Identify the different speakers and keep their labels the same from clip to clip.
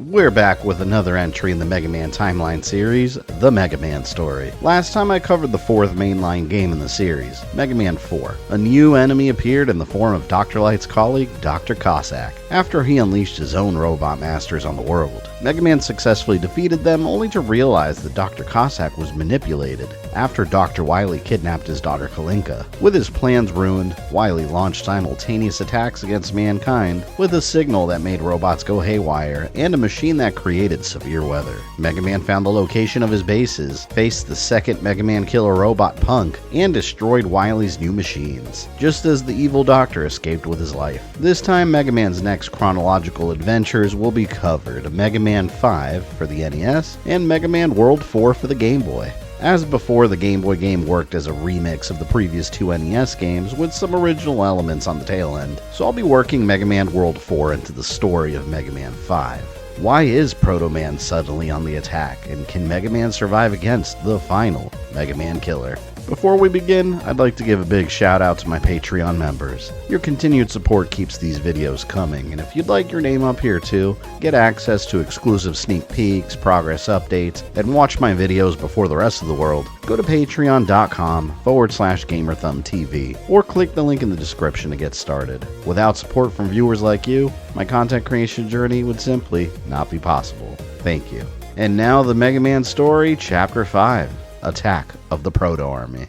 Speaker 1: We're back with another entry in the Mega Man timeline series, the Mega Man story. Last time I covered the fourth mainline game in the series, Mega Man 4. A new enemy appeared in the form of Dr. Light's colleague, Dr. Cossack, after he unleashed his own robot masters on the world. Mega Man successfully defeated them, only to realize that Dr. Cossack was manipulated after Dr. Wily kidnapped his daughter Kalinka. With his plans ruined, Wily launched simultaneous attacks against mankind with a signal that made robots go haywire and a machine that created severe weather. Mega Man found the location of his bases, faced the second Mega Man killer robot Punk, and destroyed Wily's new machines, just as the evil doctor escaped with his life. This time, Mega Man's next chronological adventures will be covered: Mega Man 5 for the NES and Mega Man World 4 for the Game Boy. As before, the Game Boy game worked as a remix of the previous two NES games with some original elements on the tail end, so I'll be working Mega Man World 4 into the story of Mega Man 5. Why is Proto Man suddenly on the attack, and can Mega Man survive against the final Mega Man killer? Before we begin, I'd like to give a big shout out to my Patreon members. Your continued support keeps these videos coming, and if you'd like your name up here too, get access to exclusive sneak peeks, progress updates, and watch my videos before the rest of the world, go to patreon.com/GamerThumbTV or click the link in the description to get started. Without support from viewers like you, my content creation journey would simply not be possible. Thank you. And now the Mega Man story, Chapter 5. Attack of the Proto Army.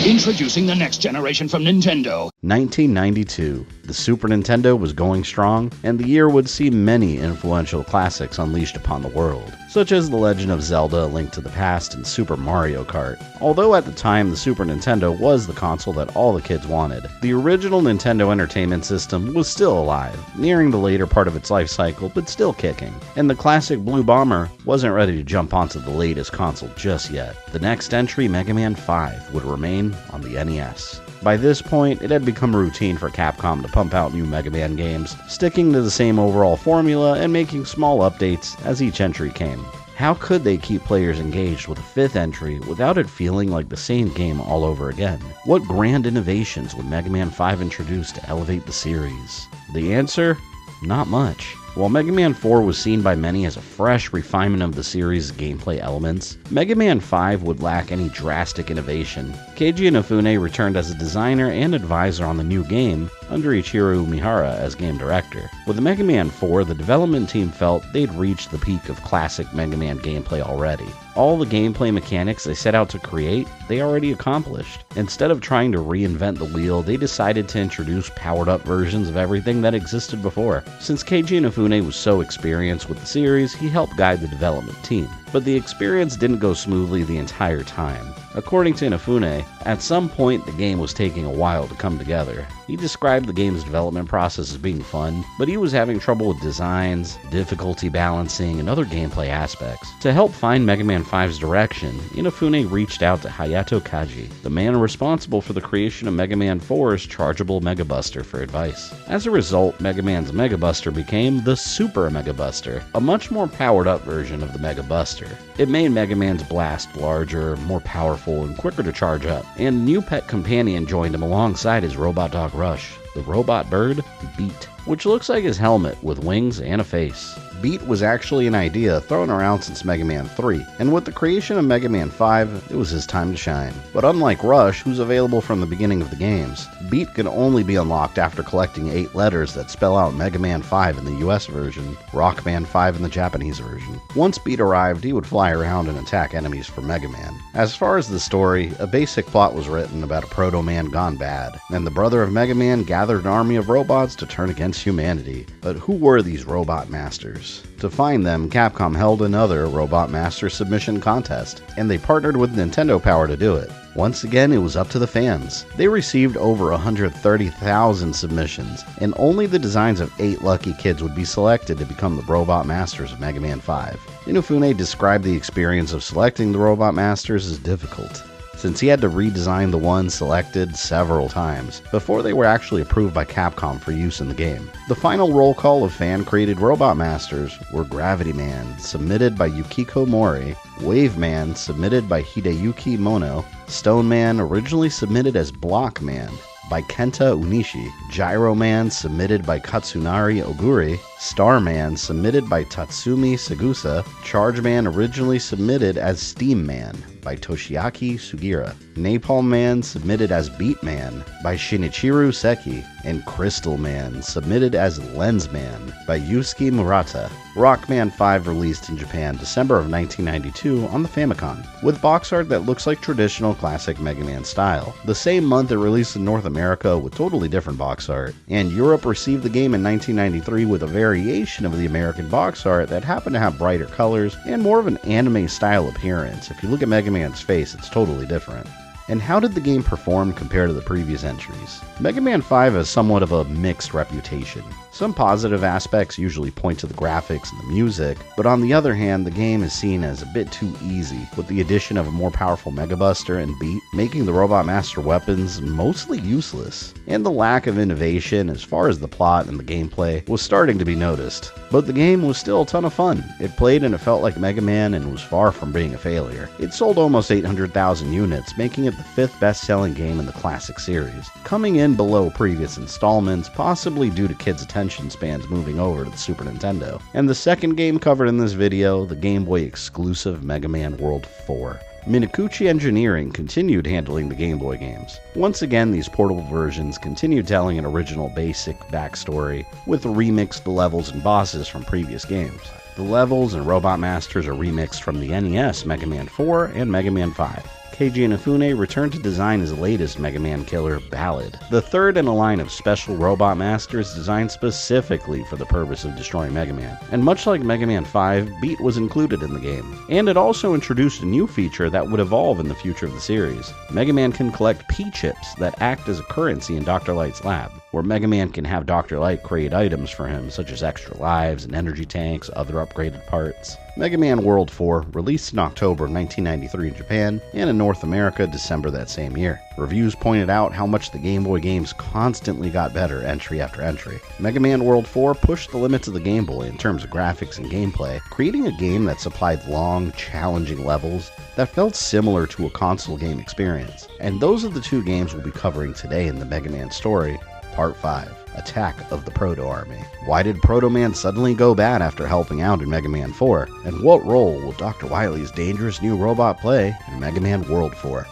Speaker 2: Introducing the next generation from Nintendo.
Speaker 1: 1992. The Super Nintendo was going strong, and the year would see many influential classics unleashed upon the world, such as The Legend of Zelda: A Link to the Past and Super Mario Kart. Although at the time the Super Nintendo was the console that all the kids wanted, the original Nintendo Entertainment System was still alive, nearing the later part of its life cycle but still kicking, and the classic Blue Bomber wasn't ready to jump onto the latest console just yet. The next entry, Mega Man 5, would remain on the NES. By this point, it had become routine for Capcom to pump out new Mega Man games, sticking to the same overall formula and making small updates as each entry came. How could they keep players engaged with a fifth entry without it feeling like the same game all over again? What grand innovations would Mega Man 5 introduce to elevate the series? The answer? Not much. While Mega Man 4 was seen by many as a fresh refinement of the series' gameplay elements, Mega Man 5 would lack any drastic innovation. Keiji Inafune returned as a designer and advisor on the new game, under Ichiro Umihara as game director. With Mega Man 4, the development team felt they'd reached the peak of classic Mega Man gameplay already. All the gameplay mechanics they set out to create, they already accomplished. Instead of trying to reinvent the wheel, they decided to introduce powered-up versions of everything that existed before. Since Keiji Inafune was so experienced with the series, he helped guide the development team. But the experience didn't go smoothly the entire time. According to Inafune, at some point the game was taking a while to come together. He described the game's development process as being fun, but he was having trouble with designs, difficulty balancing, and other gameplay aspects. To help find Mega Man 5's direction, Inafune reached out to Hayato Kaji, the man responsible for the creation of Mega Man 4's chargeable Mega Buster, for advice. As a result, Mega Man's Mega Buster became the Super Mega Buster, a much more powered-up version of the Mega Buster. It made Mega Man's blast larger, more powerful, and quicker to charge up, and a new pet companion joined him alongside his robot dog Rush, the robot bird Beat, which looks like his helmet with wings and a face. Beat was actually an idea thrown around since Mega Man 3, and with the creation of Mega Man 5, it was his time to shine. But unlike Rush, who's available from the beginning of the games, Beat can only be unlocked after collecting 8 letters that spell out Mega Man 5 in the US version, Rockman 5 in the Japanese version. Once Beat arrived, he would fly around and attack enemies for Mega Man. As far as the story, a basic plot was written about a Proto Man gone bad, and the brother of Mega Man gathered an army of robots to turn against humanity. But who were these robot masters? To find them, Capcom held another Robot Master submission contest, and they partnered with Nintendo Power to do it. Once again, it was up to the fans. They received over 130,000 submissions, and only the designs of 8 lucky kids would be selected to become the Robot Masters of Mega Man 5. Inafune described the experience of selecting the Robot Masters as difficult. since he had to redesign the ones selected several times before they were actually approved by Capcom for use in the game. The final roll call of fan-created Robot Masters were Gravity Man, submitted by Yukiko Mori, Wave Man, submitted by Hideyuki Mono, Stone Man, originally submitted as Block Man by Kenta Unishi, Gyro Man, submitted by Katsunari Oguri, Starman, submitted by Tatsumi Segusa, Charge Man, originally submitted as Steam Man by Toshiaki Sugira, Napalm Man, submitted as Beat Man by Shinichiro Seki, and Crystal Man, submitted as Lens Man by Yusuke Murata. Rockman 5 released in Japan December of 1992 on the Famicom, with box art that looks like traditional classic Mega Man style. The same month it released in North America with totally different box art, and Europe received the game in 1993 with a variation of the American box art that happened to have brighter colors and more of an anime style appearance. If you look at Mega Man's face, it's totally different. And how did the game perform compared to the previous entries? Mega Man 5 has somewhat of a mixed reputation. Some positive aspects usually point to the graphics and the music, but on the other hand, the game is seen as a bit too easy, with the addition of a more powerful Mega Buster and Beat, making the Robot Master weapons mostly useless. And the lack of innovation as far as the plot and the gameplay was starting to be noticed. But the game was still a ton of fun. It played and it felt like Mega Man and was far from being a failure. It sold almost 800,000 units, making it the 5th best-selling game in the classic series, coming in below previous installments, possibly due to kids' attention spans moving over to the Super Nintendo. And the second game covered in this video, the Game Boy exclusive Mega Man World 4. Minakuchi Engineering continued handling the Game Boy games. Once again, these portable versions continued telling an original basic backstory, with remixed levels and bosses from previous games. The levels and Robot Masters are remixed from the NES Mega Man 4 and Mega Man 5. Keiji Inafune returned to design his latest Mega Man killer, Ballade, the third in a line of special Robot Masters designed specifically for the purpose of destroying Mega Man. And much like Mega Man 5, Beat was included in the game. And it also introduced a new feature that would evolve in the future of the series. Mega Man can collect P-chips that act as a currency in Dr. Light's lab, where Mega Man can have Dr. Light create items for him, such as extra lives and energy tanks, other upgraded parts. Mega Man World 4 released in October 1993 in Japan, and in North America December that same year. Reviews pointed out how much the Game Boy games constantly got better entry after entry. Mega Man World 4 pushed the limits of the Game Boy in terms of graphics and gameplay, creating a game that supplied long, challenging levels that felt similar to a console game experience. And those are the two games we'll be covering today in the Mega Man story, Part 5. Attack of the Proto Army. Why did Proto Man suddenly go bad after helping out in Mega Man 4? And what role will Dr. Wily's dangerous new robot play in Mega Man World 4?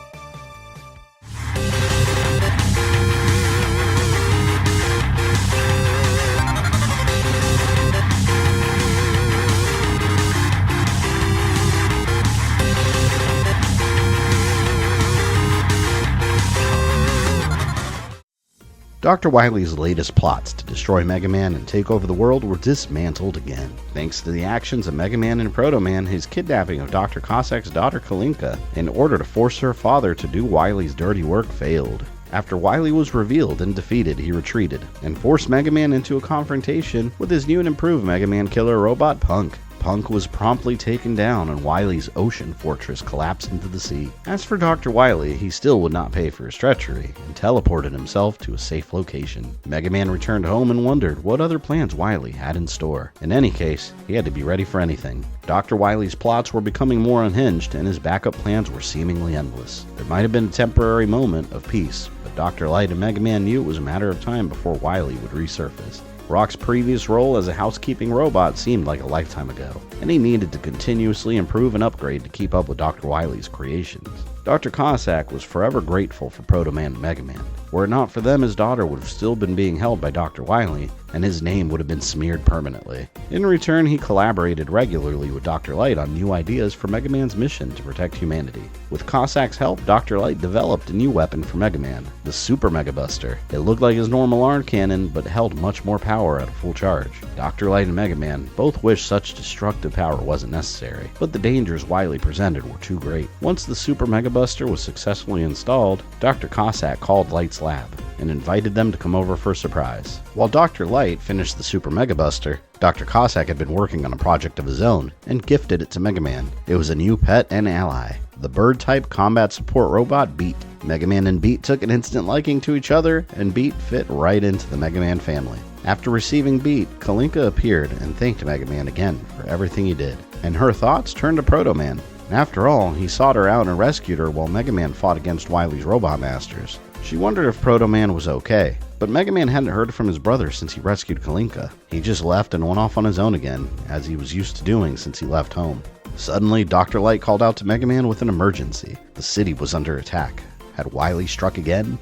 Speaker 1: Dr. Wily's latest plots to destroy Mega Man and take over the world were dismantled again. Thanks to the actions of Mega Man and Proto Man, his kidnapping of Dr. Cossack's daughter Kalinka in order to force her father to do Wily's dirty work failed. After Wily was revealed and defeated, he retreated, and forced Mega Man into a confrontation with his new and improved Mega Man killer robot Punk. Punk was promptly taken down and Wily's ocean fortress collapsed into the sea. As for Dr. Wily, he still would not pay for his treachery and teleported himself to a safe location. Mega Man returned home and wondered what other plans Wily had in store. In any case, he had to be ready for anything. Dr. Wily's plots were becoming more unhinged and his backup plans were seemingly endless. There might have been a temporary moment of peace, but Dr. Light and Mega Man knew it was a matter of time before Wily would resurface. Rock's previous role as a housekeeping robot seemed like a lifetime ago, and he needed to continuously improve and upgrade to keep up with Dr. Wily's creations. Dr. Cossack was forever grateful for Proto Man and Mega Man. Were it not for them, his daughter would have still been being held by Dr. Wily, and his name would have been smeared permanently. In return, he collaborated regularly with Dr. Light on new ideas for Mega Man's mission to protect humanity. With Cossack's help, Dr. Light developed a new weapon for Mega Man, the Super Mega Buster. It looked like his normal arm cannon, but held much more power at a full charge. Dr. Light and Mega Man both wished such destructive power wasn't necessary, but the dangers Wily presented were too great. Once the Super Mega Buster was successfully installed, Dr. Cossack called Light's lab and invited them to come over for a surprise. While Dr. Light finished the Super Mega Buster, Dr. Cossack had been working on a project of his own and gifted it to Mega Man. It was a new pet and ally, the bird-type combat support robot Beat. Mega Man and Beat took an instant liking to each other, and Beat fit right into the Mega Man family. After receiving Beat, Kalinka appeared and thanked Mega Man again for everything he did, and her thoughts turned to Proto Man. After all, he sought her out and rescued her while Mega Man fought against Wily's robot masters. She wondered if Proto Man was okay, but Mega Man hadn't heard from his brother since he rescued Kalinka. He just left and went off on his own again, as he was used to doing since he left home. Suddenly, Dr. Light called out to Mega Man with an emergency. The city was under attack. Had Wily struck again?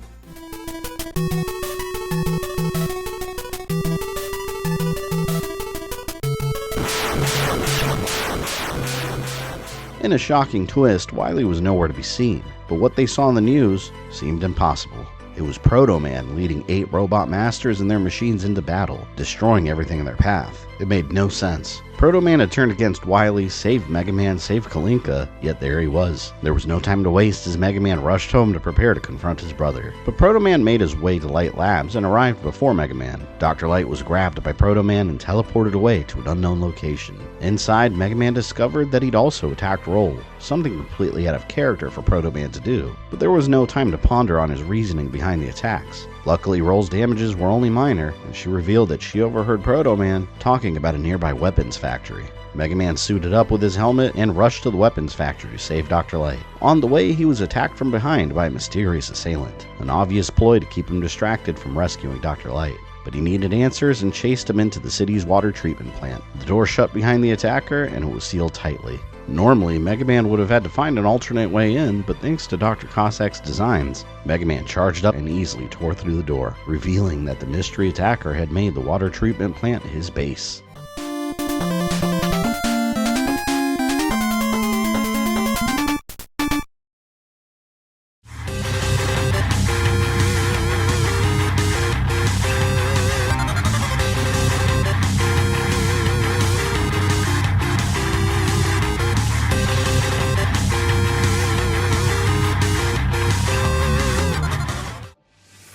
Speaker 1: In a shocking twist, Wily was nowhere to be seen, but what they saw in the news seemed impossible. It was Proto Man leading 8 robot masters and their machines into battle, destroying everything in their path. It made no sense. Proto Man had turned against Wily, saved Mega Man, saved Kalinka, yet there he was. There was no time to waste as Mega Man rushed home to prepare to confront his brother. But Proto Man made his way to Light Labs and arrived before Mega Man. Dr. Light was grabbed by Proto Man and teleported away to an unknown location. Inside, Mega Man discovered that he'd also attacked Roll, something completely out of character for Proto Man to do. But there was no time to ponder on his reasoning behind the attacks. Luckily, Roll's damages were only minor, and she revealed that she overheard Proto Man talking about a nearby weapons factory. Mega Man suited up with his helmet and rushed to the weapons factory to save Dr. Light. On the way, he was attacked from behind by a mysterious assailant, an obvious ploy to keep him distracted from rescuing Dr. Light. But he needed answers and chased him into the city's water treatment plant. The door shut behind the attacker, and it was sealed tightly. Normally, Mega Man would have had to find an alternate way in, but thanks to Dr. Cossack's designs, Mega Man charged up and easily tore through the door, revealing that the mystery attacker had made the water treatment plant his base.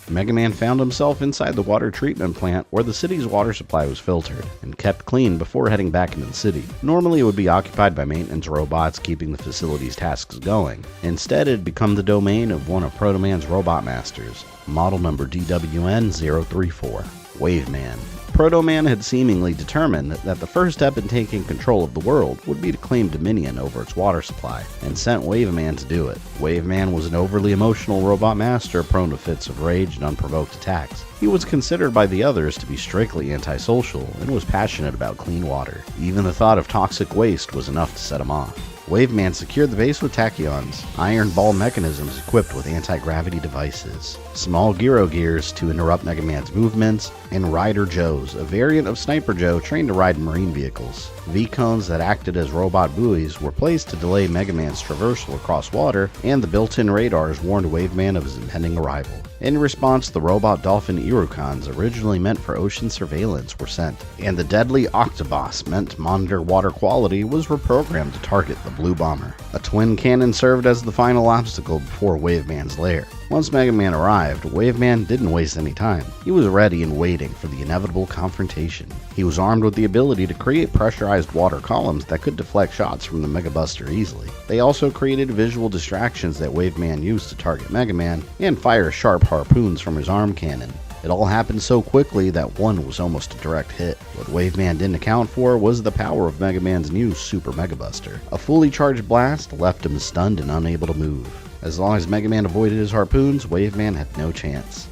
Speaker 1: Mega Man found himself inside the water treatment plant where the city's water supply was filtered and kept clean before heading back into the city. Normally it would be occupied by maintenance robots keeping the facility's tasks going. Instead, it had become the domain of one of Proto Man's robot masters, model number DWN-034, Wave Man. Proto Man had seemingly determined that the first step in taking control of the world would be to claim dominion over its water supply, and sent Wave Man to do it. Wave Man was an overly emotional robot master prone to fits of rage and unprovoked attacks. He was considered by the others to be strictly antisocial and was passionate about clean water. Even the thought of toxic waste was enough to set him off. Wave Man secured the base with tachyons, iron ball mechanisms equipped with anti-gravity devices, small gyro gears to interrupt Mega Man's movements, and Rider Joes, a variant of Sniper Joe trained to ride marine vehicles. V-cones that acted as robot buoys were placed to delay Mega Man's traversal across water, and the built-in radars warned Wave Man of his impending arrival. In response, the robot dolphin Irukons, originally meant for ocean surveillance, were sent, and the deadly Octoboss, meant to monitor water quality, was reprogrammed to target the Blue Bomber. A twin cannon served as the final obstacle before Wave Man's lair. Once Mega Man arrived, Wave Man didn't waste any time. He was ready and waiting for the inevitable confrontation. He was armed with the ability to create pressurized water columns that could deflect shots from the Mega Buster easily. They also created visual distractions that Wave Man used to target Mega Man and fire sharp harpoons from his arm cannon. It all happened so quickly that one was almost a direct hit. What Wave Man didn't account for was the power of Mega Man's new Super Mega Buster. A fully charged blast left him stunned and unable to move. As long as Mega Man avoided his harpoons, Wave Man had no chance.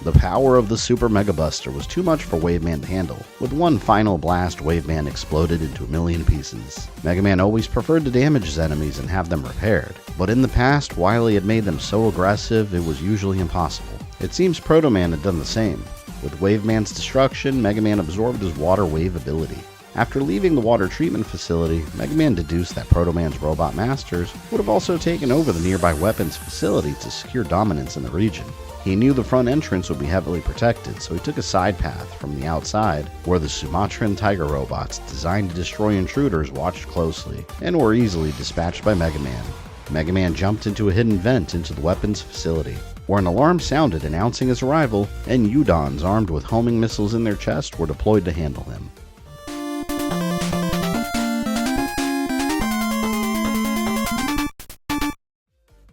Speaker 1: The power of the Super Mega Buster was too much for Wave Man to handle. With one final blast, Wave Man exploded into a million pieces. Mega Man always preferred to damage his enemies and have them repaired, but in the past, Wily had made them so aggressive it was usually impossible. It seems Proto Man had done the same. With Wave Man's destruction, Mega Man absorbed his water wave ability. After leaving the water treatment facility, Mega Man deduced that Proto Man's robot masters would have also taken over the nearby weapons facility to secure dominance in the region. He knew the front entrance would be heavily protected, so he took a side path from the outside, where the Sumatran tiger robots designed to destroy intruders watched closely, and were easily dispatched by Mega Man. Mega Man jumped into a hidden vent into the weapons facility, where an alarm sounded announcing his arrival, and Udons armed with homing missiles in their chest were deployed to handle him.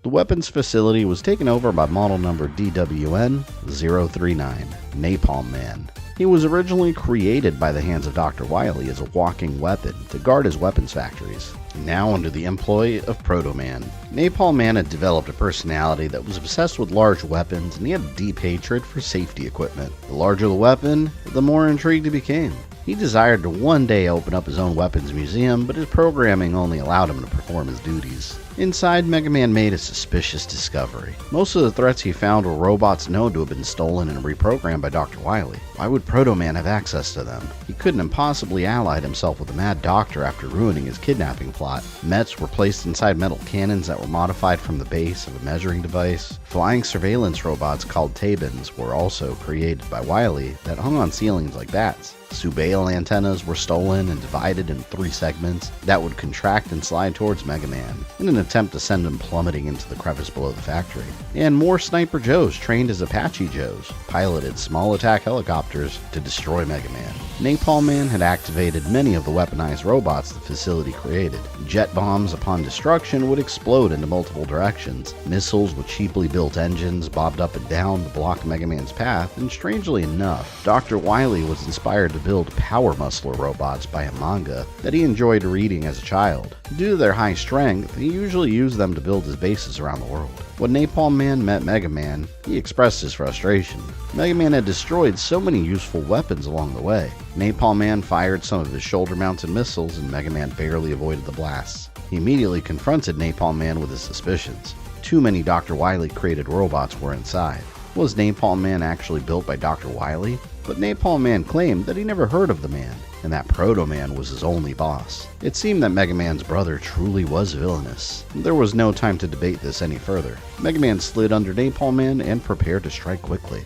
Speaker 1: The weapons facility was taken over by model number DWN-039, Napalm Man. He was originally created by the hands of Dr. Wily as a walking weapon to guard his weapons factories, now under the employ of Proto Man. Napalm Man had developed a personality that was obsessed with large weapons, and he had a deep hatred for safety equipment. The larger the weapon, the more intrigued he became. He desired to one day open up his own weapons museum, but his programming only allowed him to perform his duties. Inside, Mega Man made a suspicious discovery. Most of the threats he found were robots known to have been stolen and reprogrammed by Dr. Wily. Why would Proto Man have access to them? He couldn't have possibly allied himself with the Mad Doctor after ruining his kidnapping plot. Mets were placed inside metal cannons that were modified from the base of a measuring device. Flying surveillance robots called Tabins were also created by Wily that hung on ceilings like bats. Subail antennas were stolen and divided in 3 segments that would contract and slide towards Mega Man in an attempt to send him plummeting into the crevice below the factory. And more Sniper Joes trained as Apache Joes piloted small attack helicopters to destroy Mega Man. Napalm Man had activated many of the weaponized robots the facility created. Jet bombs upon destruction would explode into multiple directions. Missiles with cheaply built engines bobbed up and down to block Mega Man's path, and strangely enough, Dr. Wily was inspired to build power muscler robots by a manga that he enjoyed reading as a child. Due to their high strength, he usually used them to build his bases around the world. When Napalm Man met Mega Man, he expressed his frustration. Mega Man had destroyed so many useful weapons along the way. Napalm Man fired some of his shoulder-mounted missiles, and Mega Man barely avoided the blasts. He immediately confronted Napalm Man with his suspicions. Too many Dr. Wily created robots were inside. Was Napalm Man actually built by Dr. Wily? But Napalm Man claimed that he never heard of the man, and that Proto Man was his only boss. It seemed that Mega Man's brother truly was villainous. There was no time to debate this any further. Mega Man slid under Napalm Man and prepared to strike quickly.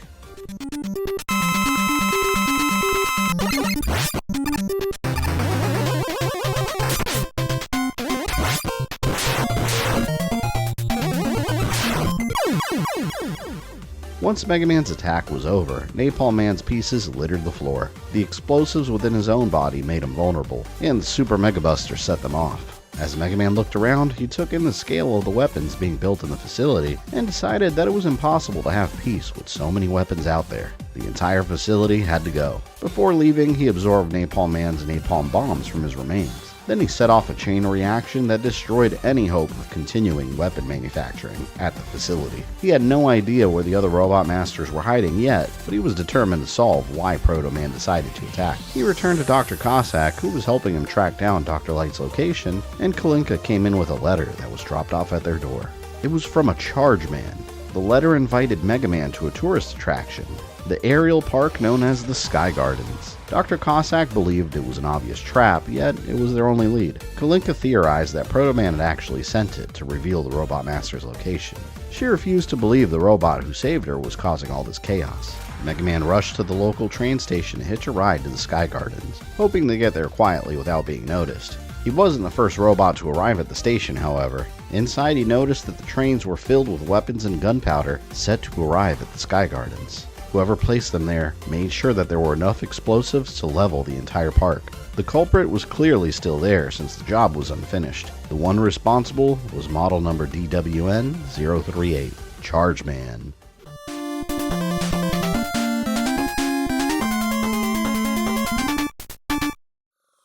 Speaker 1: Once Mega Man's attack was over, Napalm Man's pieces littered the floor. The explosives within his own body made him vulnerable, and the Super Mega Buster set them off. As Mega Man looked around, he took in the scale of the weapons being built in the facility, and decided that it was impossible to have peace with so many weapons out there. The entire facility had to go. Before leaving, he absorbed Napalm Man's napalm bombs from his remains. Then he set off a chain reaction that destroyed any hope of continuing weapon manufacturing at the facility. He had no idea where the other robot masters were hiding yet, but he was determined to solve why Proto Man decided to attack. He returned to Dr. Cossack, who was helping him track down Dr. Light's location, and Kalinka came in with a letter that was dropped off at their door. It was from a Charge Man. The letter invited Mega Man to a tourist attraction, the aerial park known as the Sky Gardens. Dr. Cossack believed it was an obvious trap, yet it was their only lead. Kalinka theorized that Proto Man had actually sent it to reveal the Robot Master's location. She refused to believe the robot who saved her was causing all this chaos. Mega Man rushed to the local train station to hitch a ride to the Sky Gardens, hoping to get there quietly without being noticed. He wasn't the first robot to arrive at the station, however. Inside, he noticed that the trains were filled with weapons and gunpowder set to arrive at the Sky Gardens. Whoever placed them there made sure that there were enough explosives to level the entire park. The culprit was clearly still there since the job was unfinished. The one responsible was model number DWN-038, Charge Man.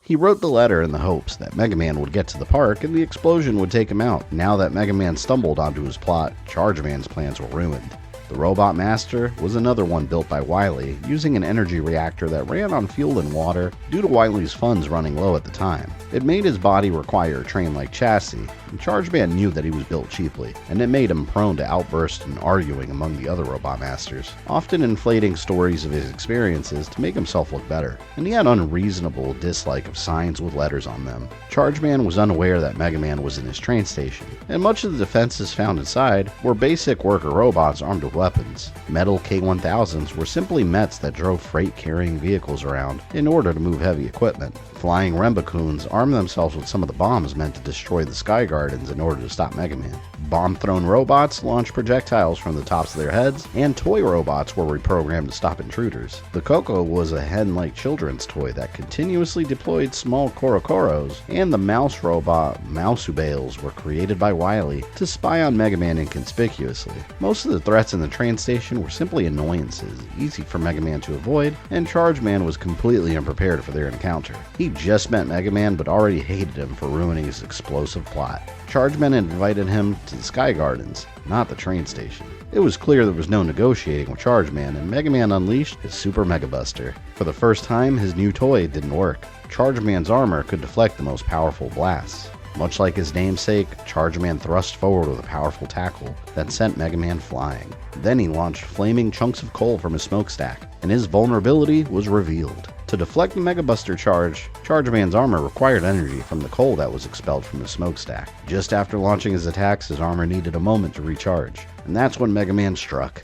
Speaker 1: He wrote the letter in the hopes that Mega Man would get to the park and the explosion would take him out. Now that Mega Man stumbled onto his plot, Charge Man's plans were ruined. The Robot Master was another one built by Wily, using an energy reactor that ran on fuel and water due to Wily's funds running low at the time. It made his body require a train-like chassis, and Chargeman knew that he was built cheaply, and it made him prone to outbursts and arguing among the other Robot Masters, often inflating stories of his experiences to make himself look better, and he had unreasonable dislike of signs with letters on them. Chargeman was unaware that Mega Man was in his train station, and much of the defenses found inside were basic worker robots armed with weapons. Metal K-1000s were simply Mets that drove freight-carrying vehicles around in order to move heavy equipment. Flying Rembacoons armed themselves with some of the bombs meant to destroy the Sky Gardens in order to stop Mega Man. Bomb-thrown robots launched projectiles from the tops of their heads, and toy robots were reprogrammed to stop intruders. The Coco was a hen-like children's toy that continuously deployed small Korokoros, and the mouse robot Mousubales were created by Wily to spy on Mega Man inconspicuously. Most of the threats in the train station were simply annoyances, easy for Mega Man to avoid, and Chargeman was completely unprepared for their encounter. He just met Mega Man but already hated him for ruining his explosive plot. Chargeman invited him to the Sky Gardens, not the train station. It was clear there was no negotiating with Chargeman, and Mega Man unleashed his Super Mega Buster. For the first time, his new toy didn't work. Chargeman's armor could deflect the most powerful blasts. Much like his namesake, Chargeman thrust forward with a powerful tackle that sent Mega Man flying. Then he launched flaming chunks of coal from his smokestack, and his vulnerability was revealed. To deflect the Mega Buster charge, Chargeman's armor required energy from the coal that was expelled from his smokestack. Just after launching his attacks, his armor needed a moment to recharge, and that's when Mega Man struck.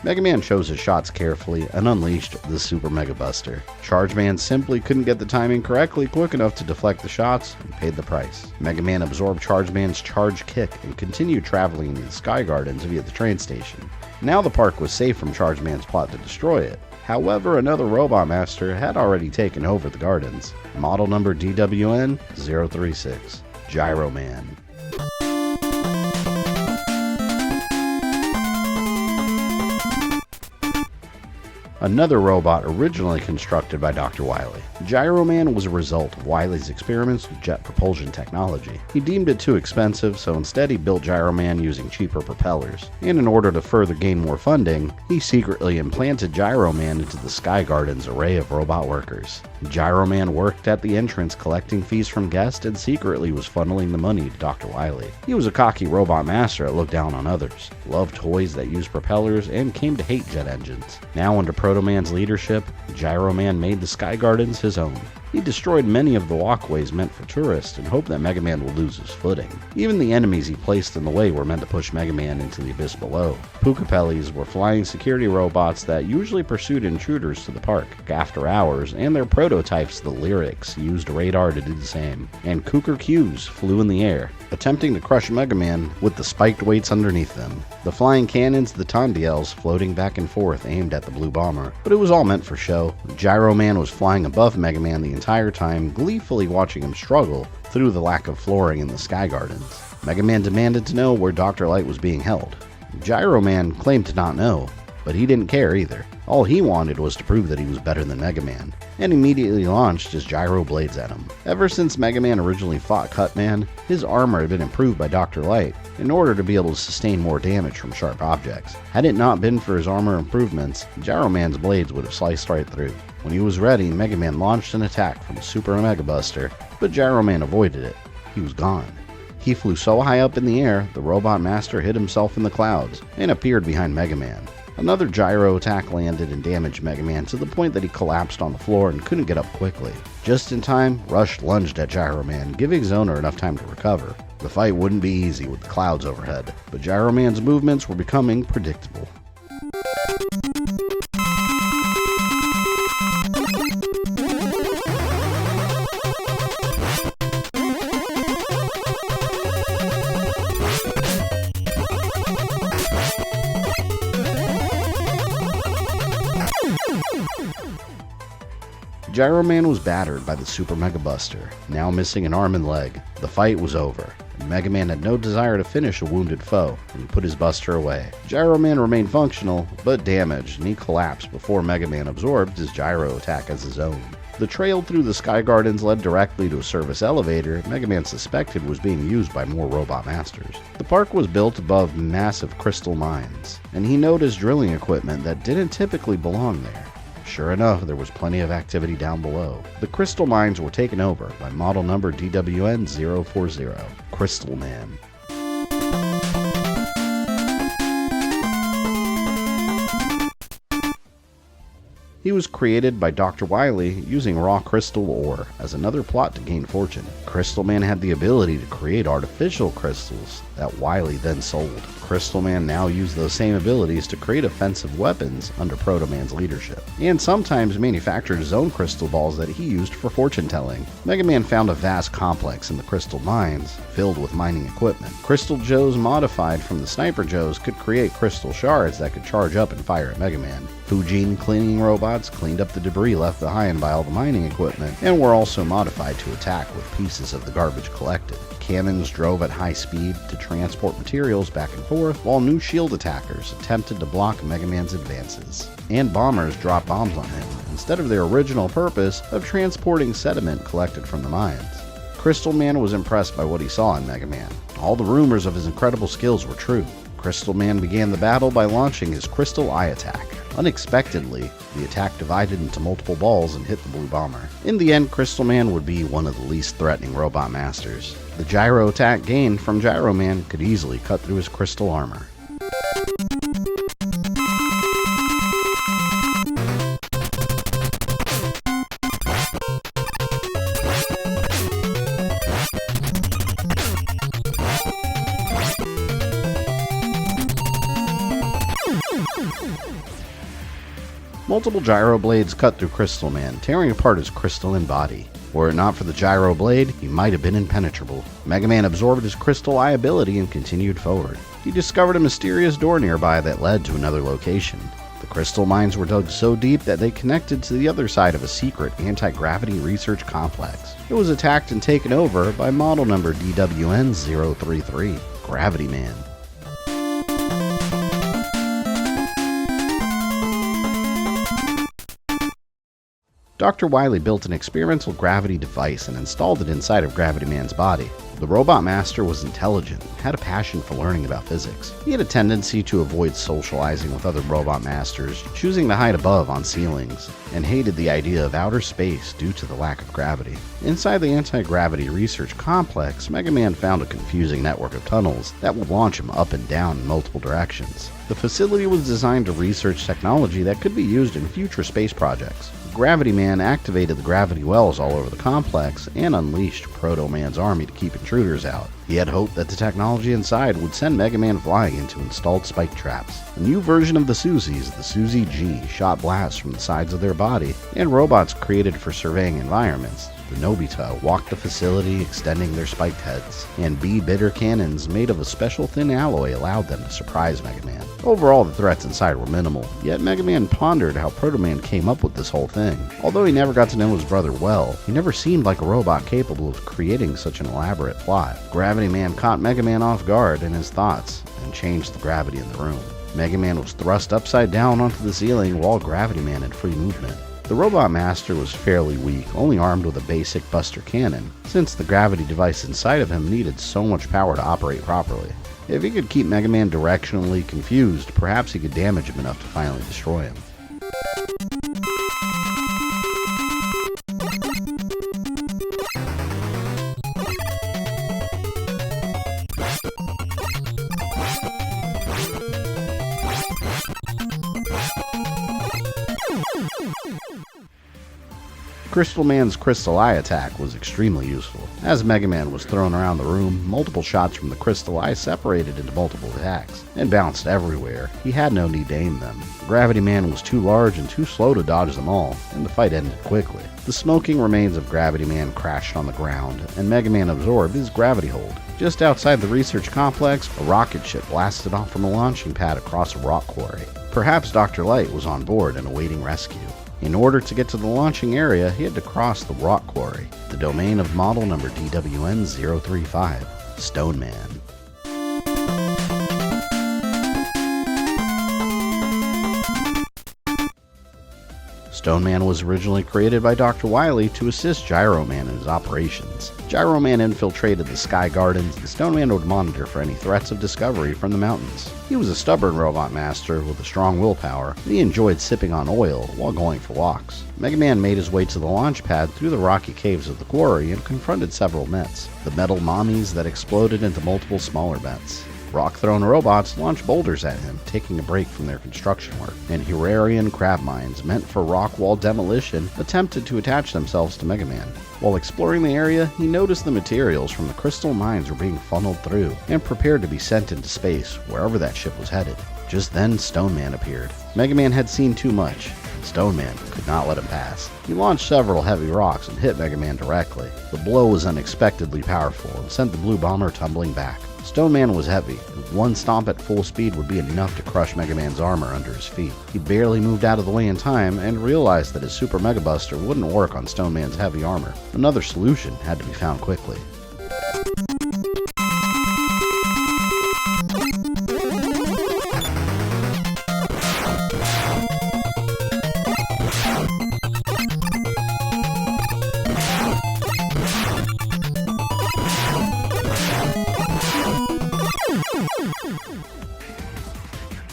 Speaker 1: Mega Man chose his shots carefully and unleashed the Super Mega Buster. Chargeman simply couldn't get the timing correctly quick enough to deflect the shots and paid the price. Mega Man absorbed Chargeman's charge kick and continued traveling to the Sky Gardens via the train station. Now the park was safe from Chargeman's plot to destroy it. However, another Robot Master had already taken over the gardens. Model number DWN-036, Gyro Man. Another robot originally constructed by Dr. Wily. Gyro Man was a result of Wily's experiments with jet propulsion technology. He deemed it too expensive, so instead he built Gyro Man using cheaper propellers. And in order to further gain more funding, he secretly implanted Gyro Man into the Sky Garden's array of robot workers. Gyro Man worked at the entrance collecting fees from guests and secretly was funneling the money to Dr. Wily. He was a cocky robot master that looked down on others, loved toys that used propellers, and came to hate jet engines. Now under Proto Man's leadership, Gyro Man made the Sky Gardens his own. He destroyed many of the walkways meant for tourists and hoped that Mega Man would lose his footing. Even the enemies he placed in the way were meant to push Mega Man into the abyss below. Pukapellis were flying security robots that usually pursued intruders to the park after hours, and their prototypes, the Lyrics, used radar to do the same. And Cougar Qs flew in the air, attempting to crush Mega Man with the spiked weights underneath them. The flying cannons, the Tondiels, floating back and forth aimed at the Blue Bomber. But it was all meant for show. Gyro Man was flying above Mega Man the entire time, gleefully watching him struggle through the lack of flooring in the Sky Gardens. Mega Man demanded to know where Dr. Light was being held. Gyro Man claimed to not know, but he didn't care either. All he wanted was to prove that he was better than Mega Man, and immediately launched his gyro blades at him. Ever since Mega Man originally fought Cutman, his armor had been improved by Dr. Light in order to be able to sustain more damage from sharp objects. Had it not been for his armor improvements, Gyro Man's blades would have sliced right through. When he was ready, Mega Man launched an attack from Super Mega Buster, but Gyro Man avoided it. He was gone. He flew so high up in the air, the Robot Master hid himself in the clouds and appeared behind Mega Man. Another gyro attack landed and damaged Mega Man to the point that he collapsed on the floor and couldn't get up quickly. Just in time, Rush lunged at Gyro Man, giving his owner enough time to recover. The fight wouldn't be easy with the clouds overhead, but Gyro Man's movements were becoming predictable. Gyro Man was battered by the Super Mega Buster, now missing an arm and leg. The fight was over, and Mega Man had no desire to finish a wounded foe, and he put his Buster away. Gyro Man remained functional, but damaged, and he collapsed before Mega Man absorbed his gyro attack as his own. The trail through the Sky Gardens led directly to a service elevator Mega Man suspected was being used by more Robot Masters. The park was built above massive crystal mines, and he noticed drilling equipment that didn't typically belong there. Sure enough, there was plenty of activity down below. The crystal mines were taken over by model number DWN-040, Crystal Man. He was created by Dr. Wily using raw crystal ore as another plot to gain fortune. Crystal Man had the ability to create artificial crystals that Wily then sold. Crystal Man now used those same abilities to create offensive weapons under Proto Man's leadership, and sometimes manufactured his own crystal balls that he used for fortune telling. Mega Man found a vast complex in the crystal mines, filled with mining equipment. Crystal Joes modified from the Sniper Joes could create crystal shards that could charge up and fire at Mega Man. Fujin cleaning robots cleaned up the debris left behind by all the mining equipment, and were also modified to attack with pieces of the garbage collected. Cannons drove at high speed to transport materials back and forth, while new shield attackers attempted to block Mega Man's advances. And bombers dropped bombs on him, instead of their original purpose of transporting sediment collected from the mines. Crystal Man was impressed by what he saw in Mega Man. All the rumors of his incredible skills were true. Crystal Man began the battle by launching his Crystal Eye attack. Unexpectedly, the attack divided into multiple balls and hit the Blue Bomber. In the end, Crystal Man would be one of the least threatening Robot Masters. The gyro attack gained from Gyro Man could easily cut through his crystal armor. Multiple gyro blades cut through Crystal Man, tearing apart his crystalline body. Were it not for the gyro blade, he might have been impenetrable. Mega Man absorbed his Crystal Eye ability and continued forward. He discovered a mysterious door nearby that led to another location. The crystal mines were dug so deep that they connected to the other side of a secret anti-gravity research complex. It was attacked and taken over by model number DWN-033, Gravity Man. Dr. Wily built an experimental gravity device and installed it inside of Gravity Man's body. The Robot Master was intelligent and had a passion for learning about physics. He had a tendency to avoid socializing with other Robot Masters, choosing to hide above on ceilings, and hated the idea of outer space due to the lack of gravity. Inside the anti-gravity research complex, Mega Man found a confusing network of tunnels that would launch him up and down in multiple directions. The facility was designed to research technology that could be used in future space projects. Gravity Man activated the gravity wells all over the complex and unleashed Proto Man's army to keep intruders out. He had hoped that the technology inside would send Mega Man flying into installed spike traps. A new version of the Suzies, the Suzy G, shot blasts from the sides of their body, and robots created for surveying environments. The Nobita walked the facility, extending their spiked heads, and B-bitter cannons made of a special thin alloy allowed them to surprise Mega Man. Overall, the threats inside were minimal, yet Mega Man pondered how Proto Man came up with this whole thing. Although he never got to know his brother well, he never seemed like a robot capable of creating such an elaborate plot. Gravity Man caught Mega Man off guard in his thoughts and changed the gravity in the room. Mega Man was thrust upside down onto the ceiling while Gravity Man had free movement. The Robot Master was fairly weak, only armed with a basic Buster Cannon, since the gravity device inside of him needed so much power to operate properly. If he could keep Mega Man directionally confused, perhaps he could damage him enough to finally destroy him. Crystal Man's Crystal Eye attack was extremely useful. As Mega Man was thrown around the room, multiple shots from the Crystal Eye separated into multiple attacks and bounced everywhere. He had no need to aim them. Gravity Man was too large and too slow to dodge them all, and the fight ended quickly. The smoking remains of Gravity Man crashed on the ground, and Mega Man absorbed his gravity hold. Just outside the research complex, a rocket ship blasted off from a launching pad across a rock quarry. Perhaps Dr. Light was on board and awaiting rescue. In order to get to the launching area, he had to cross the rock quarry, the domain of model number DWN-035, Stone Man. Stone Man was originally created by Dr. Wily to assist Gyro Man in his operations. Gyro Man infiltrated the Sky Gardens, and Stone Man would monitor for any threats of discovery from the mountains. He was a stubborn robot master with a strong willpower, and he enjoyed sipping on oil while going for walks. Mega Man made his way to the launch pad through the rocky caves of the quarry and confronted several Mets, the metal mommies that exploded into multiple smaller Mets. Rock-thrown robots launched boulders at him, taking a break from their construction work, and Herarian crab mines meant for rock wall demolition attempted to attach themselves to Mega Man. While exploring the area, he noticed the materials from the crystal mines were being funneled through and prepared to be sent into space wherever that ship was headed. Just then, Stone Man appeared. Mega Man had seen too much, and Stone Man could not let him pass. He launched several heavy rocks and hit Mega Man directly. The blow was unexpectedly powerful and sent the blue bomber tumbling back. Stone Man was heavy, and one stomp at full speed would be enough to crush Mega Man's armor under his feet. He barely moved out of the way in time and realized that his Super Mega Buster wouldn't work on Stone Man's heavy armor. Another solution had to be found quickly.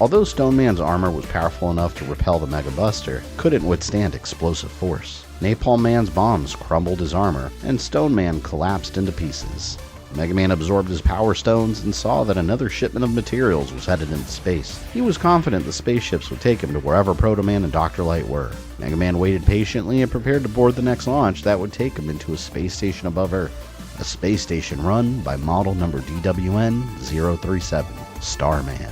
Speaker 1: Although Stone Man's armor was powerful enough to repel the Mega Buster, it couldn't withstand explosive force. Napalm Man's bombs crumbled his armor, and Stone Man collapsed into pieces. Mega Man absorbed his power stones and saw that another shipment of materials was headed into space. He was confident the spaceships would take him to wherever Proto Man and Dr. Light were. Mega Man waited patiently and prepared to board the next launch that would take him into a space station above Earth. A space station run by model number DWN-037, Starman.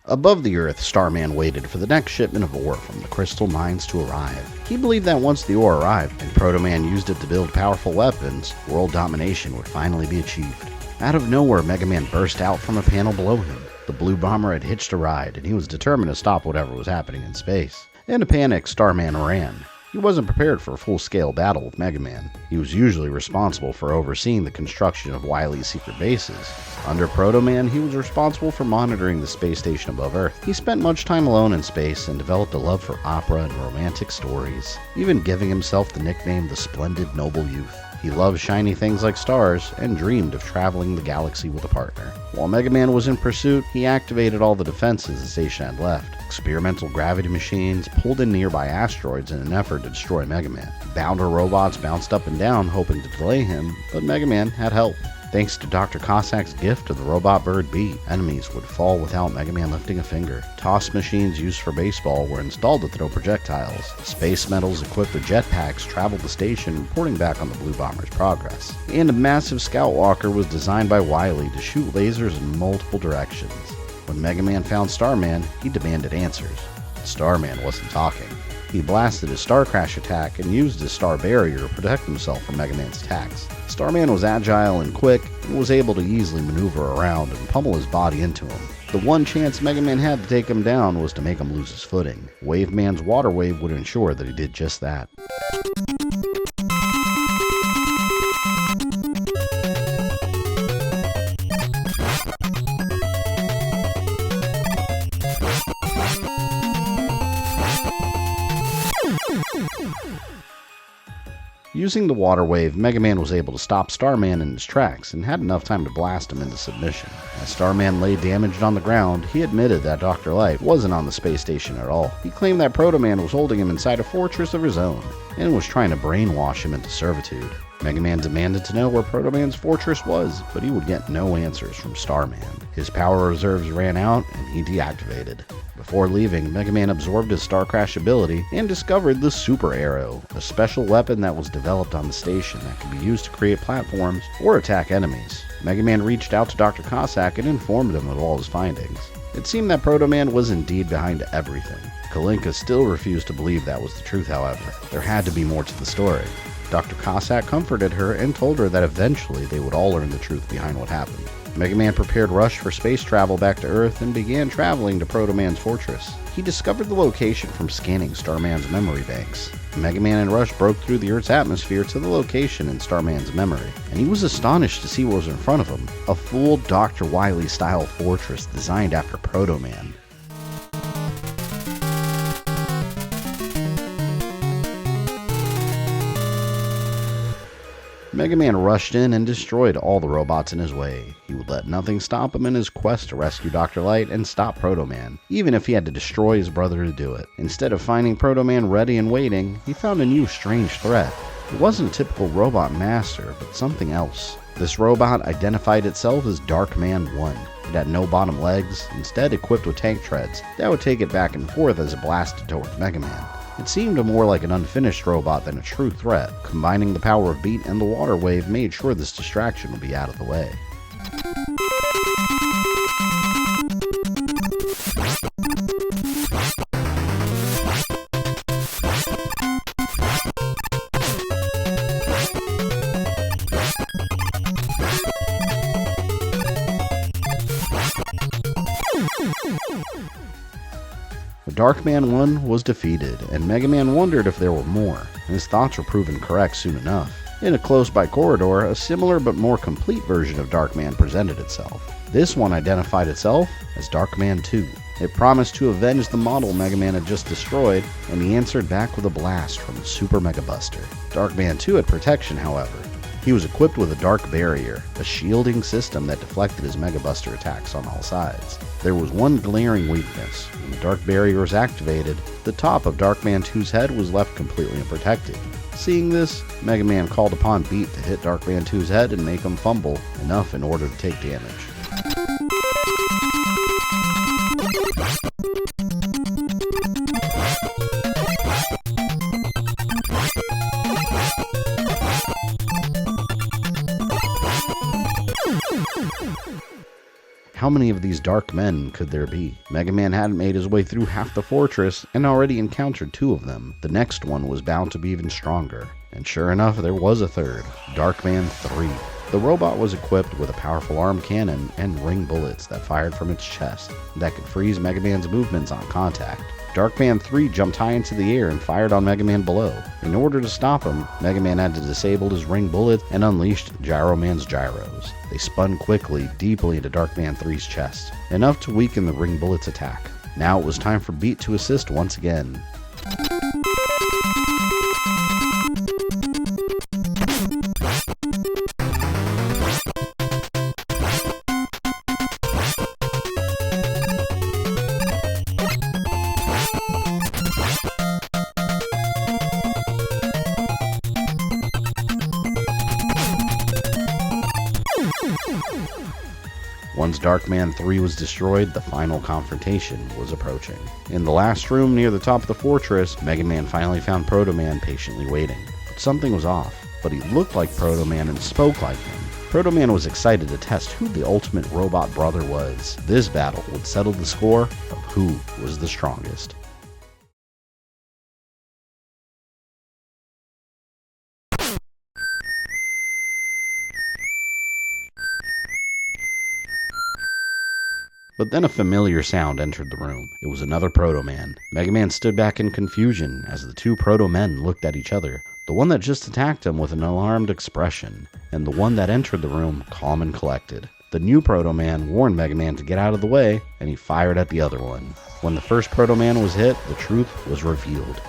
Speaker 1: Above the Earth, Starman waited for the next shipment of ore from the crystal mines to arrive. He believed that once the ore arrived, and Proto Man used it to build powerful weapons, world domination would finally be achieved. Out of nowhere, Mega Man burst out from a panel below him. The Blue Bomber had hitched a ride, and he was determined to stop whatever was happening in space. In a panic, Starman ran. He wasn't prepared for a full-scale battle with Mega Man. He was usually responsible for overseeing the construction of Wily's secret bases. Under Proto Man, he was responsible for monitoring the space station above Earth. He spent much time alone in space and developed a love for opera and romantic stories, even giving himself the nickname the Splendid Noble Youth. He loved shiny things like stars and dreamed of traveling the galaxy with a partner. While Mega Man was in pursuit, he activated all the defenses the station had left. Experimental gravity machines pulled in nearby asteroids in an effort to destroy Mega Man. Bounder robots bounced up and down hoping to delay him, but Mega Man had help. Thanks to Dr. Cossack's gift of the robot bird B, enemies would fall without Mega Man lifting a finger. Toss machines used for baseball were installed to throw projectiles. Space metals equipped with jetpacks traveled the station, reporting back on the Blue Bomber's progress. And a massive scout walker was designed by Wily to shoot lasers in multiple directions. When Mega Man found Starman, he demanded answers. Starman wasn't talking. He blasted his Star Crash attack and used his Star Barrier to protect himself from Mega Man's attacks. Starman was agile and quick and was able to easily maneuver around and pummel his body into him. The one chance Mega Man had to take him down was to make him lose his footing. Wave Man's Water Wave would ensure that he did just that. Using the water wave, Mega Man was able to stop Starman in his tracks and had enough time to blast him into submission. As Starman lay damaged on the ground, he admitted that Dr. Light wasn't on the space station at all. He claimed that Proto Man was holding him inside a fortress of his own and was trying to brainwash him into servitude. Mega Man demanded to know where Proto Man's fortress was, but he would get no answers from Starman. His power reserves ran out, and he deactivated. Before leaving, Mega Man absorbed his Star Crash ability and discovered the Super Arrow, a special weapon that was developed on the station that could be used to create platforms or attack enemies. Mega Man reached out to Dr. Cossack and informed him of all his findings. It seemed that Proto Man was indeed behind everything. Kalinka still refused to believe that was the truth, however. There had to be more to the story. Dr. Cossack comforted her and told her that eventually they would all learn the truth behind what happened. Mega Man prepared Rush for space travel back to Earth and began traveling to Proto Man's fortress. He discovered the location from scanning Starman's memory banks. Mega Man and Rush broke through the Earth's atmosphere to the location in Starman's memory, and he was astonished to see what was in front of him, a full Dr. Wily style fortress designed after Proto Man. Mega Man rushed in and destroyed all the robots in his way. He would let nothing stop him in his quest to rescue Dr. Light and stop Proto Man, even if he had to destroy his brother to do it. Instead of finding Proto Man ready and waiting, he found a new strange threat. It wasn't a typical robot master, but something else. This robot identified itself as Dark Man 1. It had no bottom legs, instead equipped with tank treads that would take it back and forth as it blasted towards Mega Man. It seemed more like an unfinished robot than a true threat. Combining the power of Beat and the Water Wave made sure this distraction would be out of the way. Dark Man 1 was defeated, and Mega Man wondered if there were more. His thoughts were proven correct soon enough. In a close-by corridor, a similar but more complete version of Dark Man presented itself. This one identified itself as Dark Man 2. It promised to avenge the model Mega Man had just destroyed, and he answered back with a blast from the Super Mega Buster. Dark Man 2 had protection, however. He was equipped with a Dark Barrier, a shielding system that deflected his Mega Buster attacks on all sides. There was one glaring weakness. When the Dark Barrier was activated, the top of Dark Man 2's head was left completely unprotected. Seeing this, Mega Man called upon Beat to hit Dark Man 2's head and make him fumble enough in order to take damage. How many of these dark men could there be? Mega Man hadn't made his way through half the fortress and already encountered two of them. The next one was bound to be even stronger. And sure enough, there was a third, Dark Man 3. The robot was equipped with a powerful arm cannon and ring bullets that fired from its chest that could freeze Mega Man's movements on contact. Dark Man 3 jumped high into the air and fired on Mega Man below. In order to stop him, Mega Man had to disable his ring bullets and unleashed Gyro Man's gyros. They spun quickly, deeply into Dark Man 3's chest, enough to weaken the ring bullet's attack. Now it was time for Beat to assist once again. Once Dark Man 3 was destroyed, the final confrontation was approaching. In the last room near the top of the fortress, Mega Man finally found Proto Man patiently waiting. But something was off, but he looked like Proto Man and spoke like him. Proto Man was excited to test who the ultimate robot brother was. This battle would settle the score of who was the strongest. But then a familiar sound entered the room. It was another Proto Man. Mega Man stood back in confusion as the two Proto Men looked at each other. The one that just attacked him with an alarmed expression, and the one that entered the room calm and collected. The new Proto Man warned Mega Man to get out of the way, and he fired at the other one. When the first Proto Man was hit, the truth was revealed.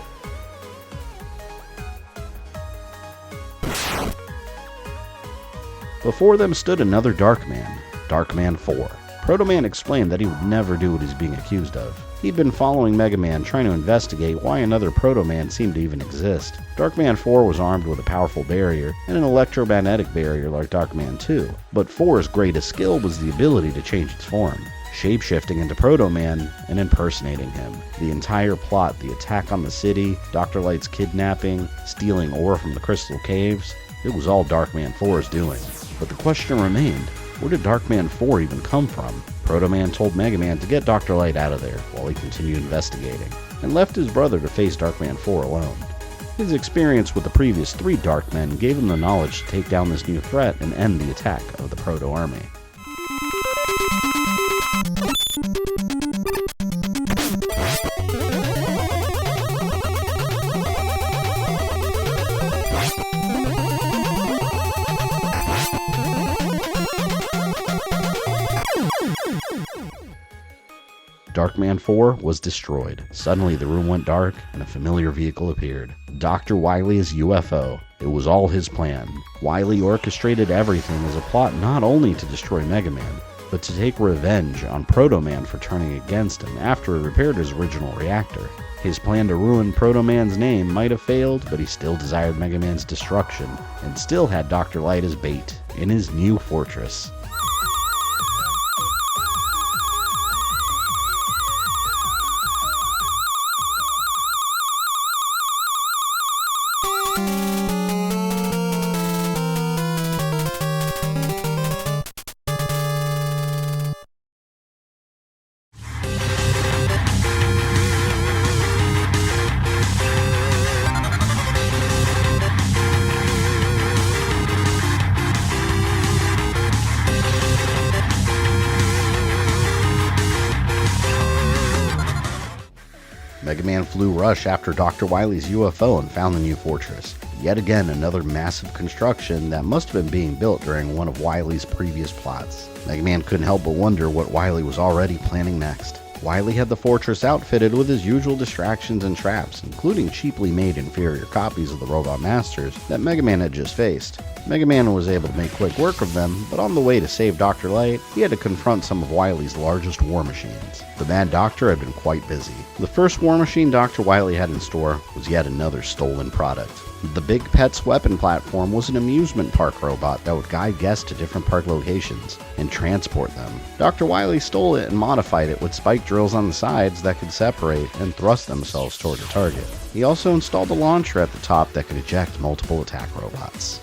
Speaker 1: Before them stood another Dark Man, Dark Man 4. Proto Man explained that he would never do what he's being accused of. He'd been following Mega Man, trying to investigate why another Proto Man seemed to even exist. Darkman 4 was armed with a powerful barrier and an electromagnetic barrier like Darkman 2, but 4's greatest skill was the ability to change its form, shape-shifting into Proto Man and impersonating him. The entire plot, the attack on the city, Dr. Light's kidnapping, stealing ore from the Crystal Caves, it was all Darkman 4's doing. But the question remained, where did Darkman 4 even come from? Proto Man told Mega Man to get Dr. Light out of there while he continued investigating, and left his brother to face Darkman 4 alone. His experience with the previous 3 Dark Men gave him the knowledge to take down this new threat and end the attack of the Proto army. Darkman 4 was destroyed. Suddenly the room went dark and a familiar vehicle appeared. Dr. Wily's UFO. It was all his plan. Wily orchestrated everything as a plot not only to destroy Mega Man, but to take revenge on Proto Man for turning against him after he repaired his original reactor. His plan to ruin Proto Man's name might have failed, but he still desired Mega Man's destruction, and still had Dr. Light as bait in his new fortress. Mega Man flew Rush after Dr. Wily's UFO and found the new fortress. Yet again, another massive construction that must have been being built during one of Wily's previous plots. Mega Man couldn't help but wonder what Wily was already planning next. Wily had the fortress outfitted with his usual distractions and traps, including cheaply made inferior copies of the Robot Masters that Mega Man had just faced. Mega Man was able to make quick work of them, but on the way to save Dr. Light, he had to confront some of Wily's largest war machines. The Mad Doctor had been quite busy. The first war machine Dr. Wily had in store was yet another stolen product. The Big Pet's weapon platform was an amusement park robot that would guide guests to different park locations and transport them. Dr. Wily stole it and modified it with spike drills on the sides that could separate and thrust themselves toward a target. He also installed a launcher at the top that could eject multiple attack robots.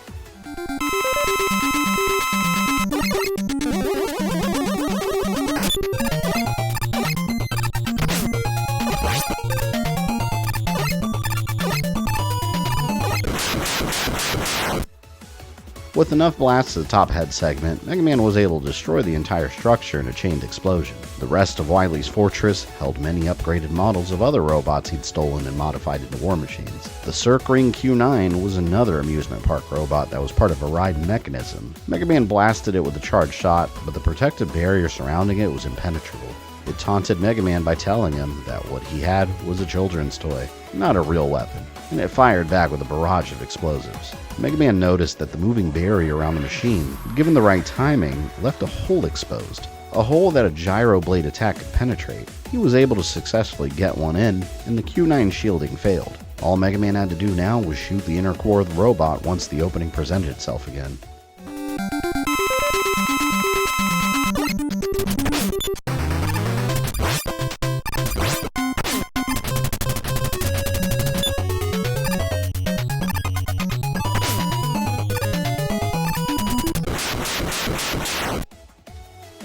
Speaker 1: With enough blasts to the top head segment, Mega Man was able to destroy the entire structure in a chained explosion. The rest of Wily's fortress held many upgraded models of other robots he'd stolen and modified into war machines. The Cirque Ring Q9 was another amusement park robot that was part of a ride mechanism. Mega Man blasted it with a charged shot, but the protective barrier surrounding it was impenetrable. It taunted Mega Man by telling him that what he had was a children's toy, not a real weapon, and it fired back with a barrage of explosives. Mega Man noticed that the moving barrier around the machine, given the right timing, left a hole exposed, a hole that a gyro blade attack could penetrate. He was able to successfully get one in, and the Q9 shielding failed. All Mega Man had to do now was shoot the inner core of the robot once the opening presented itself again.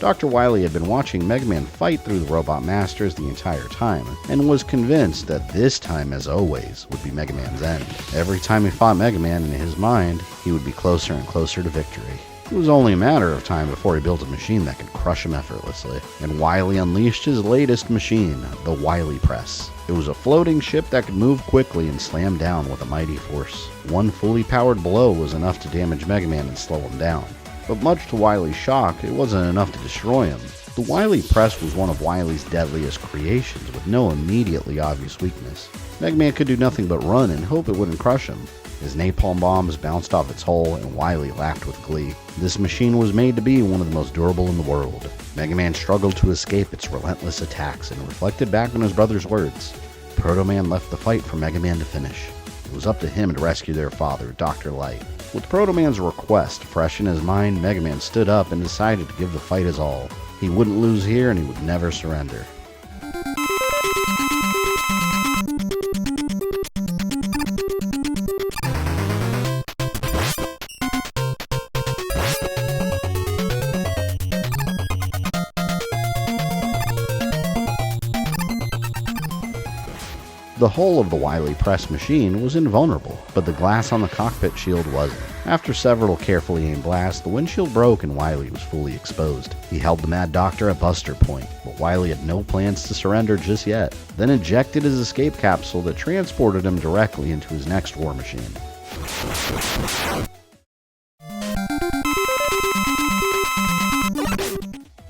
Speaker 1: Dr. Wily had been watching Mega Man fight through the Robot Masters the entire time, and was convinced that this time, as always, would be Mega Man's end. Every time he fought Mega Man in his mind, he would be closer and closer to victory. It was only a matter of time before he built a machine that could crush him effortlessly, and Wily unleashed his latest machine, the Wily Press. It was a floating ship that could move quickly and slam down with a mighty force. One fully powered blow was enough to damage Mega Man and slow him down. But much to Wily's shock, it wasn't enough to destroy him. The Wily Press was one of Wily's deadliest creations with no immediately obvious weakness. Mega Man could do nothing but run and hope it wouldn't crush him. His napalm bombs bounced off its hull, and Wily laughed with glee. This machine was made to be one of the most durable in the world. Mega Man struggled to escape its relentless attacks and reflected back on his brother's words. Proto Man left the fight for Mega Man to finish. It was up to him to rescue their father, Dr. Light. With Proto Man's request fresh in his mind, Mega Man stood up and decided to give the fight his all. He wouldn't lose here, and he would never surrender. The hull of the Wily press machine was invulnerable, but the glass on the cockpit shield wasn't. After several carefully aimed blasts, the windshield broke and Wily was fully exposed. He held the Mad Doctor at buster point, but Wily had no plans to surrender just yet, then ejected his escape capsule that transported him directly into his next war machine.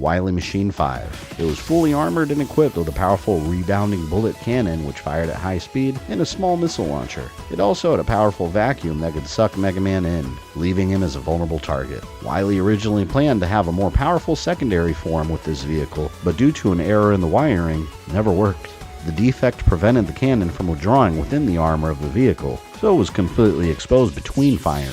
Speaker 1: Wily Machine 5. It was fully armored and equipped with a powerful rebounding bullet cannon which fired at high speed and a small missile launcher. It also had a powerful vacuum that could suck Mega Man in, leaving him as a vulnerable target. Wily originally planned to have a more powerful secondary form with this vehicle, but due to an error in the wiring, never worked. The defect prevented the cannon from withdrawing within the armor of the vehicle, so it was completely exposed between firing.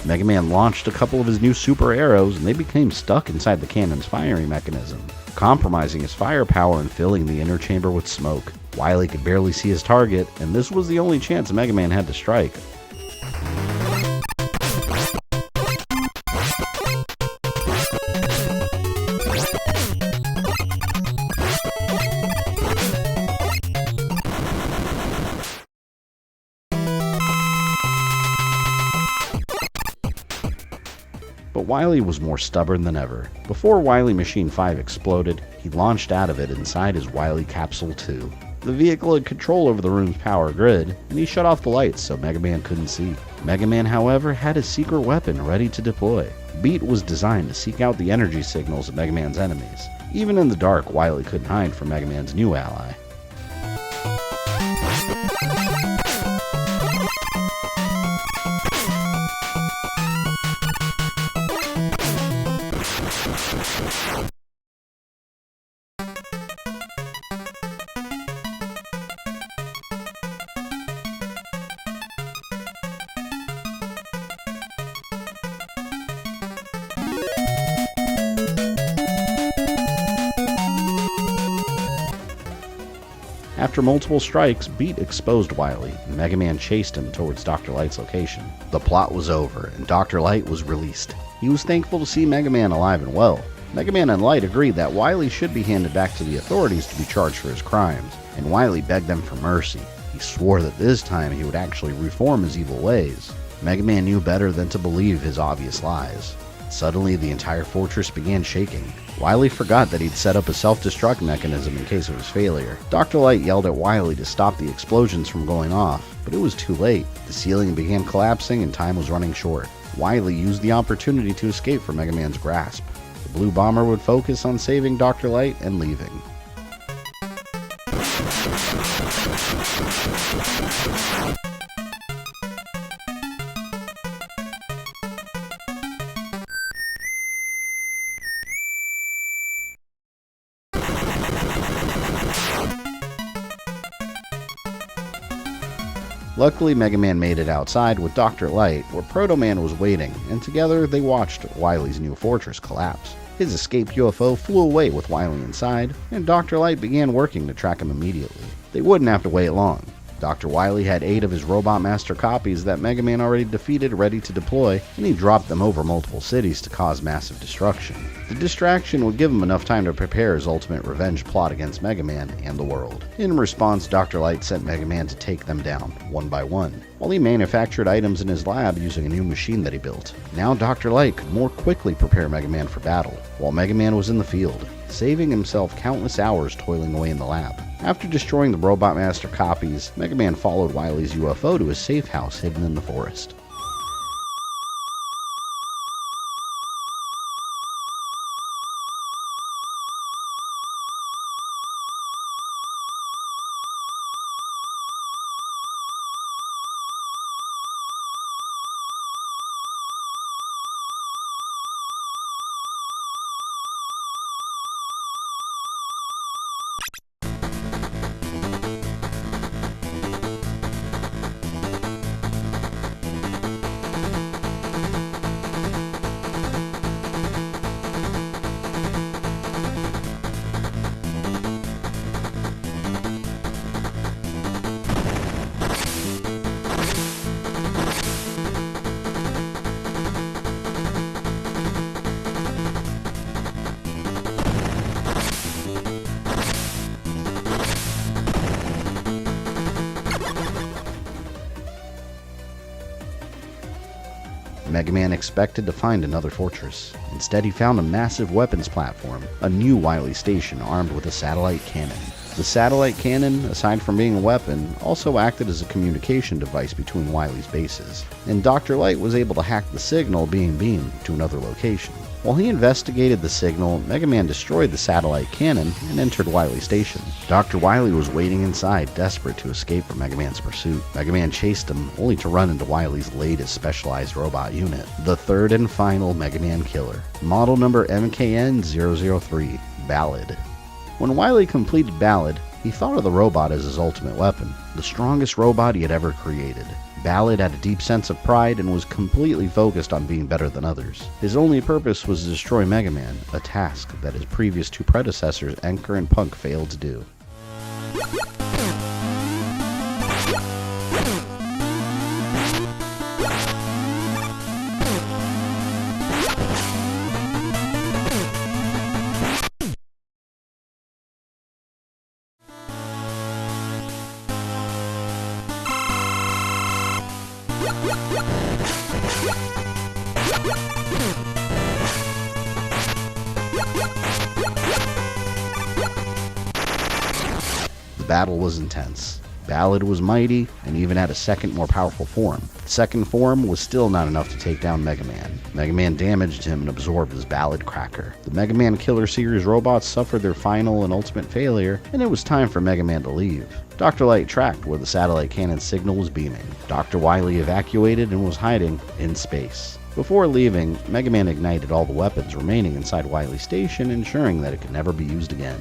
Speaker 1: Mega Man launched a couple of his new super arrows and they became stuck inside the cannon's firing mechanism, compromising his firepower and filling the inner chamber with smoke. Wily could barely see his target, and this was the only chance Mega Man had to strike. But Wily was more stubborn than ever. Before Wily Machine 5 exploded, he launched out of it inside his Wily Capsule 2. The vehicle had control over the room's power grid, and he shut off the lights so Mega Man couldn't see. Mega Man, however, had his secret weapon ready to deploy. Beat was designed to seek out the energy signals of Mega Man's enemies. Even in the dark, Wily couldn't hide from Mega Man's new ally. After multiple strikes, Beat exposed Wily, and Mega Man chased him towards Dr. Light's location. The plot was over, and Dr. Light was released. He was thankful to see Mega Man alive and well. Mega Man and Light agreed that Wily should be handed back to the authorities to be charged for his crimes, and Wily begged them for mercy. He swore that this time he would actually reform his evil ways. Mega Man knew better than to believe his obvious lies. Suddenly, the entire fortress began shaking. Wily forgot that he'd set up a self-destruct mechanism in case of his failure. Dr. Light yelled at Wily to stop the explosions from going off, but it was too late. The ceiling began collapsing and time was running short. Wily used the opportunity to escape from Mega Man's grasp. The Blue Bomber would focus on saving Dr. Light and leaving. Luckily, Mega Man made it outside with Dr. Light, where Proto Man was waiting, and together they watched Wily's new fortress collapse. His escaped UFO flew away with Wily inside, and Dr. Light began working to track him immediately. They wouldn't have to wait long. Dr. Wily had 8 of his Robot Master copies that Mega Man already defeated ready to deploy, and he dropped them over multiple cities to cause massive destruction. The distraction would give him enough time to prepare his ultimate revenge plot against Mega Man and the world. In response, Dr. Light sent Mega Man to take them down, one by one, while he manufactured items in his lab using a new machine that he built. Now Dr. Light could more quickly prepare Mega Man for battle, while Mega Man was in the field, saving himself countless hours toiling away in the lab. After destroying the Robot Master copies, Mega Man followed Wily's UFO to his safe house hidden in the forest. Mega Man expected to find another fortress. Instead, he found a massive weapons platform, a new Wily station armed with a satellite cannon. The satellite cannon, aside from being a weapon, also acted as a communication device between Wily's bases, and Dr. Light was able to hack the signal being beamed to another location. While he investigated the signal, Mega Man destroyed the satellite cannon and entered Wily Station. Dr. Wily was waiting inside, desperate to escape from Mega Man's pursuit. Mega Man chased him, only to run into Wily's latest specialized robot unit, the third and final Mega Man killer, model number MKN-003, Ballade. When Wily completed Ballade, he thought of the robot as his ultimate weapon, the strongest robot he had ever created. Ballade had a deep sense of pride and was completely focused on being better than others. His only purpose was to destroy Mega Man, a task that his previous two predecessors, Enker and Punk, failed to do. The battle was intense. Ballade was mighty, and even had a second, more powerful form. The second form was still not enough to take down Mega Man. Mega Man damaged him and absorbed his Ballade cracker. The Mega Man Killer series robots suffered their final and ultimate failure, and it was time for Mega Man to leave. Dr. Light tracked where the satellite cannon signal was beaming. Dr. Wily evacuated and was hiding in space. Before leaving, Mega Man ignited all the weapons remaining inside Wily Station, ensuring that it could never be used again.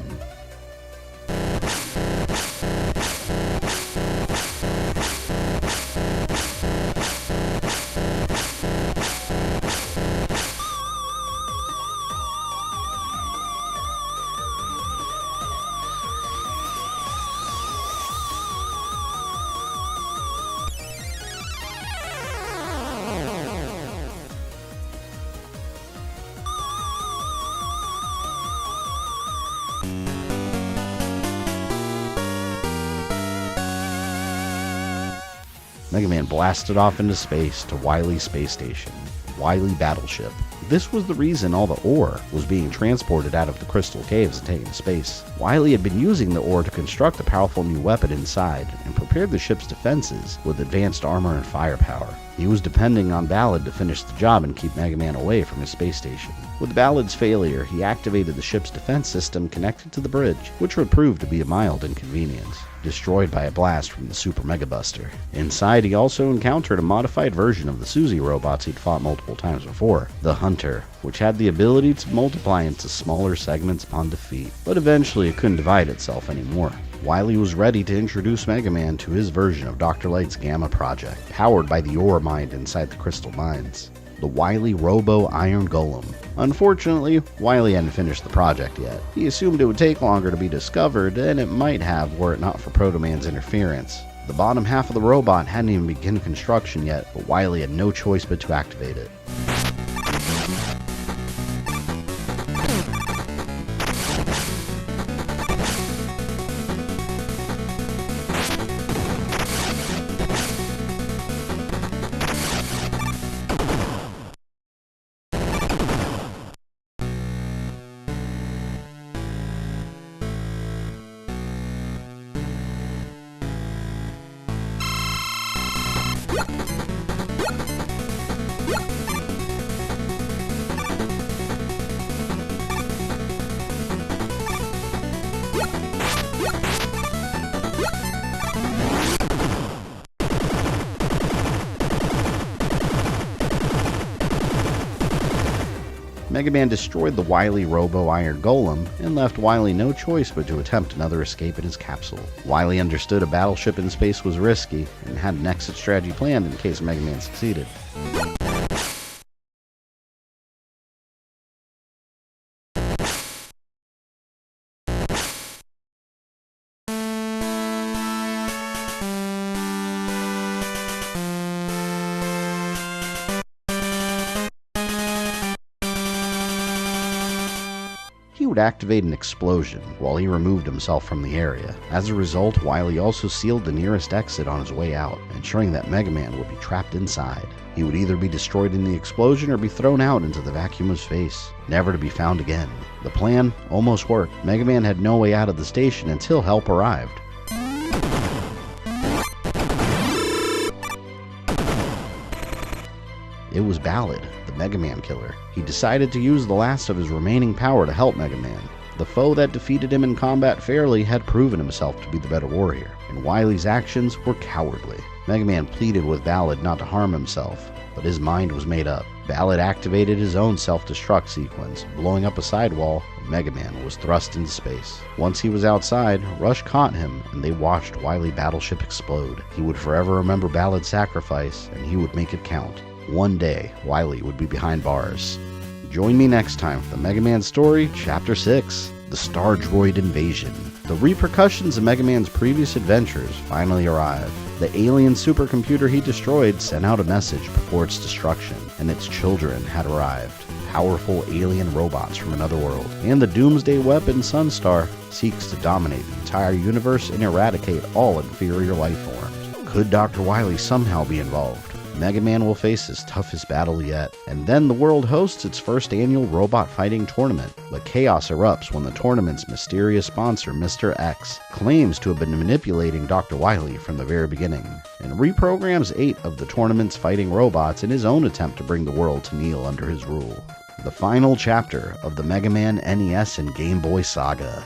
Speaker 1: Mega Man blasted off into space to Wily Space Station, Wily Battleship. This was the reason all the ore was being transported out of the crystal caves and taken to space. Wily had been using the ore to construct a powerful new weapon inside and prepared the ship's defenses with advanced armor and firepower. He was depending on Ballade to finish the job and keep Mega Man away from his space station. With Ballade's failure, he activated the ship's defense system connected to the bridge, which would prove to be a mild inconvenience, destroyed by a blast from the Super Mega Buster. Inside, he also encountered a modified version of the Suzy robots he'd fought multiple times before, the Hunter, which had the ability to multiply into smaller segments upon defeat, but eventually it couldn't divide itself anymore. Wily was ready to introduce Mega Man to his version of Dr. Light's Gamma project, powered by the ore mined inside the crystal mines, the Wily Robo Iron Golem. Unfortunately, Wily hadn't finished the project yet. He assumed it would take longer to be discovered, and it might have were it not for Proto Man's interference. The bottom half of the robot hadn't even begun construction yet, but Wily had no choice but to activate it. Mega Man destroyed the Wily Robo Iron Golem and left Wily no choice but to attempt another escape in his capsule. Wily understood a battleship in space was risky and had an exit strategy planned in case Mega Man succeeded. He would activate an explosion while he removed himself from the area. As a result, Wily also sealed the nearest exit on his way out, ensuring that Mega Man would be trapped inside. He would either be destroyed in the explosion or be thrown out into the vacuum of space, never to be found again. The plan almost worked. Mega Man had no way out of the station until help arrived. It was Ballade, the Mega Man killer. He decided to use the last of his remaining power to help Mega Man. The foe that defeated him in combat fairly had proven himself to be the better warrior, and Wily's actions were cowardly. Mega Man pleaded with Ballade not to harm himself, but his mind was made up. Ballade activated his own self-destruct sequence, blowing up a sidewall, and Mega Man was thrust into space. Once he was outside, Rush caught him, and they watched Wily Battleship explode. He would forever remember Ballade's sacrifice, and he would make it count. One day, Wily would be behind bars. Join me next time for the Mega Man story, Chapter 6, The Star Droid Invasion. The repercussions of Mega Man's previous adventures finally arrive. The alien supercomputer he destroyed sent out a message before its destruction, and its children had arrived. Powerful alien robots from another world. And the doomsday weapon Sunstar seeks to dominate the entire universe and eradicate all inferior life forms. Could Dr. Wily somehow be involved? Mega Man will face his toughest battle yet, and then the world hosts its first annual robot fighting tournament. But chaos erupts when the tournament's mysterious sponsor, Mr. X, claims to have been manipulating Dr. Wily from the very beginning, and reprograms 8 of the tournament's fighting robots in his own attempt to bring the world to kneel under his rule. The final chapter of the Mega Man NES and Game Boy saga.